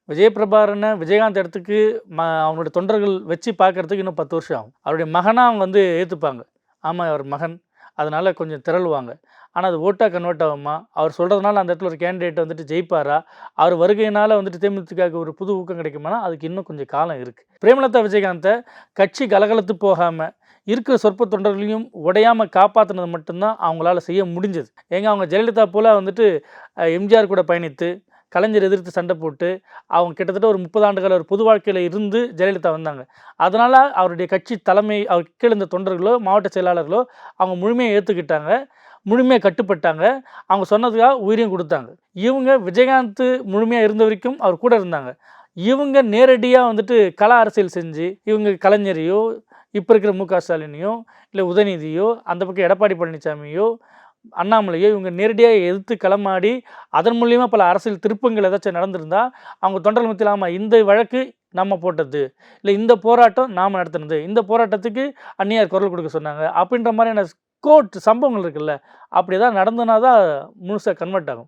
விஜயபிரபாரனை விஜயகாந்த் இடத்துக்கு அவங்களுடைய தொண்டர்கள் வச்சு பார்க்கறதுக்கு இன்னும் 10 வருஷம் ஆகும். அவருடைய மகனா அவங்க வந்து ஏற்றுப்பாங்க. ஆமாம் அவர் மகன், அதனால கொஞ்சம் திரளுவாங்க. ஆனால் அது ஓட்டாக கன்வெர்ட் ஆகுமா? அவர் சொல்கிறதுனால அந்த இடத்துல ஒரு கேண்டிடேட் வந்துட்டு ஜெயிப்பாரா? அவர் வருகையினால் வந்துட்டு தேமுதிகவுக்கு ஒரு புது ஊக்கம் கிடைக்குமானா அதுக்கு இன்னும் கொஞ்சம் காலம் இருக்குது. பிரேமலதா விஜயகாந்தை கட்சி கலகலத்து போகாமல் இருக்கிற சொற்ப தொண்டர்களையும் உடையாமல் காப்பாற்றினது மட்டும்தான் அவங்களால செய்ய முடிஞ்சது. ஏங்க அவங்க ஜெயலலிதா போல் வந்துட்டு எம்ஜிஆர் கூட பயணித்து கலைஞர் எதிர்த்து சண்டை போட்டு அவங்க கிட்டத்தட்ட ஒரு 30 ஆண்டுகள் ஒரு பொது வாழ்க்கையில் இருந்து ஜெயலலிதா வந்தாங்க. அதனால் அவருடைய கட்சி தலைமை அவர் கீழே இருந்த தொண்டர்களோ மாவட்ட செயலாளர்களோ அவங்க முழுமையாக ஏற்றுக்கிட்டாங்க, முழுமையாக கட்டுப்பட்டாங்க. அவங்க சொன்னதுக்காக உயிரையும் கொடுத்தாங்க. இவங்க விஜயகாந்த் முழுமையாக இருந்த வரைக்கும் அவர் கூட இருந்தாங்க. இவங்க நேரடியாக வந்துட்டு கள அரசியல் செஞ்சு இவங்க கலைஞரையோ இப்போ இருக்கிற மு.க. ஸ்டாலினையோ இல்லை உதயநிதியோ அந்த பக்கம் எடப்பாடி பழனிசாமியோ அண்ணாமலையோ இவங்க நேரடியாக எதிர்த்து களமாடி அதன் மூலியமாக பல அரசியல் திருப்பங்கள் ஏதாச்சும் நடந்திருந்தால் அவங்க தொண்டர்கள் மத்தியில் ஆமாம் இந்த வழக்கு நம்ம போட்டது, இல்லை இந்த போராட்டம் நாம் நடத்துனது, இந்த போராட்டத்துக்கு அந்நியார் குரல் கொடுக்க சொன்னாங்க அப்படின்ற மாதிரியான கோர்ட் சம்பவங்கள் இருக்குல்ல, அப்படி தான் நடந்தனா தான் முழுசாக கன்வெர்ட் ஆகும்.